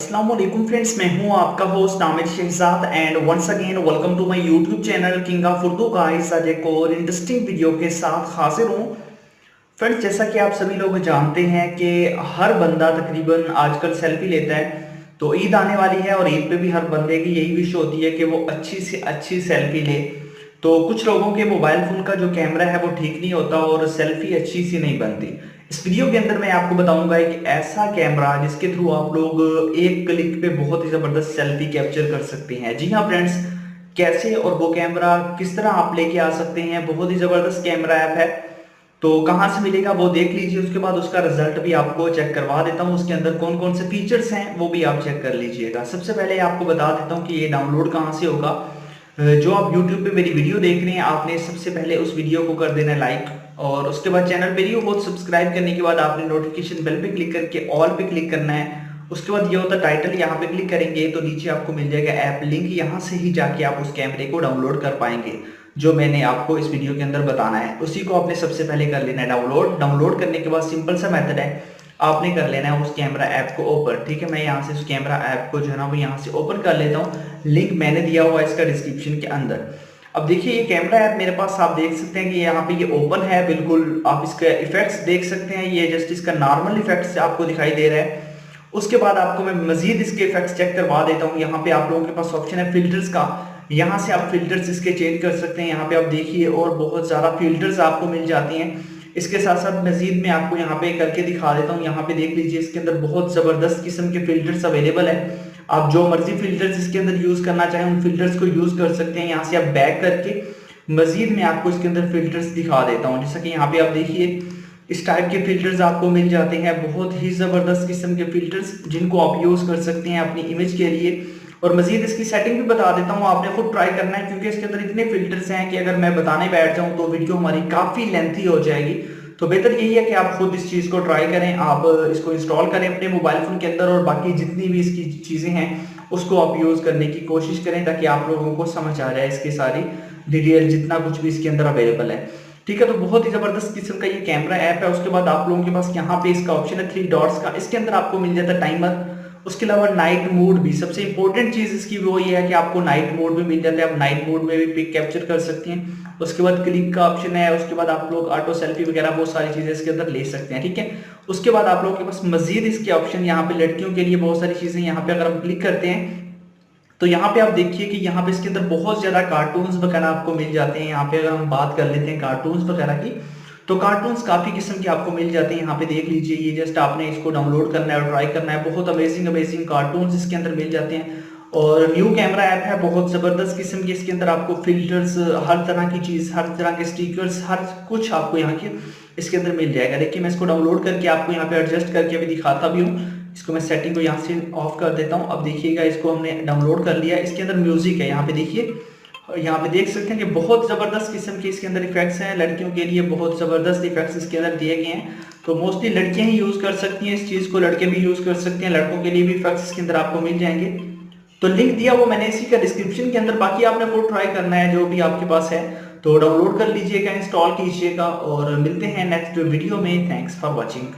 अस्सलाम वालेकुम फ्रेंड्स, मैं हूं आपका host Aamir Shahzad and once again welcome to my YouTube channel king of Urdu guys. आज एक और इंटरेस्टिंग वीडियो के साथ हाजिर हूं फ्रेंड्स। जैसा कि आप सभी लोग जानते हैं कि हर बंदा तकरीबन आजकल सेल्फी लेता है। तो ईद आने वाली है और ईद पे भी हर बंदे की यही विश होती है कि वो अच्छी से अच्छी सेल्फी ले। तो कुछ लोगों के मोबाइल फोन का जो कैमरा है वो ठीक नहीं होता और सेल्फी अच्छी सी नहीं बनती। इस वीडियो के अंदर मैं आपको बताऊंगा एक ऐसा कैमरा जिसके थ्रू आप लोग एक क्लिक पे बहुत ही जबरदस्त सेल्फी कैप्चर कर सकते हैं। जी हाँ फ्रेंड्स, कैसे और वो कैमरा किस तरह आप लेके आ सकते हैं, बहुत ही जबरदस्त कैमरा ऐप है। तो कहाँ से मिलेगा वो देख लीजिए, उसके बाद उसका रिजल्ट भी आपको चेक करवा देता हूँ। उसके अंदर कौन कौन से फीचर्स हैं वो भी आप चेक कर लीजिएगा। सबसे पहले आपको बता देता हूँ कि ये डाउनलोड कहाँ से होगा। जो आप YouTube पे मेरी वीडियो देख रहे हैं, आपने सबसे पहले उस वीडियो को कर देना लाइक और उसके बाद चैनल पे न्यू हो सब्सक्राइब करने के बाद आपने नोटिफिकेशन बेल पे क्लिक करके ऑल पे क्लिक करना है। उसके बाद ये होता है टाइटल, यहाँ पे क्लिक करेंगे तो नीचे आपको मिल जाएगा ऐप लिंक। यहाँ से ही जाके आप उस कैमरे को डाउनलोड कर पाएंगे जो मैंने आपको इस वीडियो के अंदर बताना है। उसी को आपने सबसे पहले कर लेना है डाउनलोड करने के बाद सिंपल सा मेथड है, आपने कर लेना है उस कैमरा ऐप को ओपन। ठीक है, मैं यहाँ से उस कैमरा ऐप को जो है ना वो यहाँ से ओपन कर लेता हूँ। लिंक मैंने दिया हुआ है इसका डिस्क्रिप्शन के अंदर। अब देखिए ये कैमरा ऐप मेरे पास, आप देख सकते हैं कि यहाँ पे ये ओपन है बिल्कुल। आप इसके इफेक्ट्स देख सकते हैं, ये जस्ट इसका नॉर्मल इफेक्ट्स आपको दिखाई दे रहा है। उसके बाद आपको मैं मजीद इसके इफेक्ट्स चेक करवा देता हूँ। यहाँ पे आप लोगों के पास ऑप्शन है फिल्टर्स का, यहाँ से आप फिल्टर्स इसके चेंज कर सकते हैं। यहाँ पे आप देखिए और बहुत ज़्यादा फिल्टर्स आपको मिल जाती हैं। इसके साथ साथ मजीद मैं आपको यहाँ पे करके दिखा देता हूँ। यहाँ पे देख लीजिए इसके अंदर बहुत ज़बरदस्त किस्म के फिल्टर्स अवेलेबल है। आप जो मर्जी फिल्टर्स इसके अंदर यूज़ करना चाहें उन फिल्टर्स को यूज़ कर सकते हैं। यहाँ से आप बैक करके मजीद मैं आपको इसके अंदर फिल्टर्स दिखा देता हूँ। जैसा कि यहाँ पे आप देखिए इस टाइप के फिल्टर्स आपको मिल जाते हैं, बहुत ही ज़बरदस्त किस्म के फिल्टर्स जिनको आप यूज़ कर सकते हैं अपनी इमेज के लिए। और मजीद इसकी सेटिंग भी बता देता हूँ, आपने खुद ट्राई करना है क्योंकि इसके अंदर इतने फिल्टर्स हैं कि अगर मैं बताने बैठ जाऊँ तो वीडियो हमारी काफ़ी लेंथी हो जाएगी। तो बेहतर यही है कि आप खुद इस चीज़ को ट्राई करें, आप इसको इंस्टॉल करें अपने मोबाइल फ़ोन के अंदर और बाकी जितनी भी इसकी चीज़ें हैं उसको आप यूज़ करने की कोशिश करें ताकि आप लोगों को समझ आ जाए इसकी सारी डिटेल, जितना कुछ भी इसके अंदर अवेलेबल है। ठीक है, तो बहुत ही जबरदस्त किस्म का ये कैमरा ऐप है। उसके बाद आप लोगों के पास यहाँ पे इसका ऑप्शन है 3 डॉट्स का, इसके अंदर आपको मिल जाता है टाइमर। उसके अलावा नाइट मोड भी, सबसे इंपॉर्टेंट चीज इसकी वो ये है कि आपको नाइट मोड भी मिल जाता है, आप नाइट मोड में भी पिक कैप्चर कर सकते हैं। उसके बाद क्लिक का ऑप्शन है, उसके बाद आप लोग ऑटो सेल्फी वगैरह बहुत सारी चीजें इसके अंदर ले सकते हैं। ठीक है, उसके बाद आप लोगों के पास मजीद इसके ऑप्शन यहाँ पे लड़कियों के लिए बहुत सारी चीजें यहाँ पे अगर हम क्लिक करते हैं तो यहाँ पे आप देखिए कि यहाँ पे इसके अंदर बहुत ज्यादा कार्टून्स वगैरह आपको मिल जाते हैं। यहाँ पे अगर हम बात कर लेते हैं कार्टून्स वगैरह की तो कार्टून्स काफी किस्म के आपको मिल जाते हैं। यहाँ पे देख लीजिए, ये जस्ट आपने इसको डाउनलोड करना है और ट्राई करना है। बहुत अमेजिंग अमेजिंग कार्टून्स इसके अंदर मिल जाते हैं और न्यू कैमरा ऐप है, बहुत जबरदस्त किस्म की। इसके अंदर आपको फिल्टर्स, हर तरह की चीज, हर तरह के स्टिकर्स, हर कुछ आपको यहाँ के इसके अंदर मिल जाएगा। देखिए मैं इसको डाउनलोड करके आपको यहाँ पे एडजस्ट करके अभी दिखाता भी हूँ। इसको मैं सेटिंग को यहाँ से ऑफ कर देता हूँ। अब देखिएगा इसको हमने डाउनलोड कर लिया। इसके अंदर म्यूजिक है, यहाँ पे देखिए, यहाँ पे देख सकते हैं कि बहुत जबरदस्त किस्म के इसके अंदर इफेक्ट्स हैं। लड़कियों के लिए बहुत जबरदस्त इफेक्ट्स इसके अंदर दिए गए हैं। तो मोस्टली लड़कियां ही यूज कर सकती हैं इस चीज को, लड़के भी यूज कर सकते हैं, लड़कों के लिए भी इफेक्ट्स इसके अंदर आपको मिल जाएंगे। तो लिंक दिया वो मैंने इसी का डिस्क्रिप्शन के अंदर, बाकी आपने खुद ट्राई करना है जो भी आपके पास है। तो डाउनलोड कर लीजिएगा, इंस्टॉल कीजिएगा और मिलते हैं नेक्स्ट वीडियो में। Thanks for watching.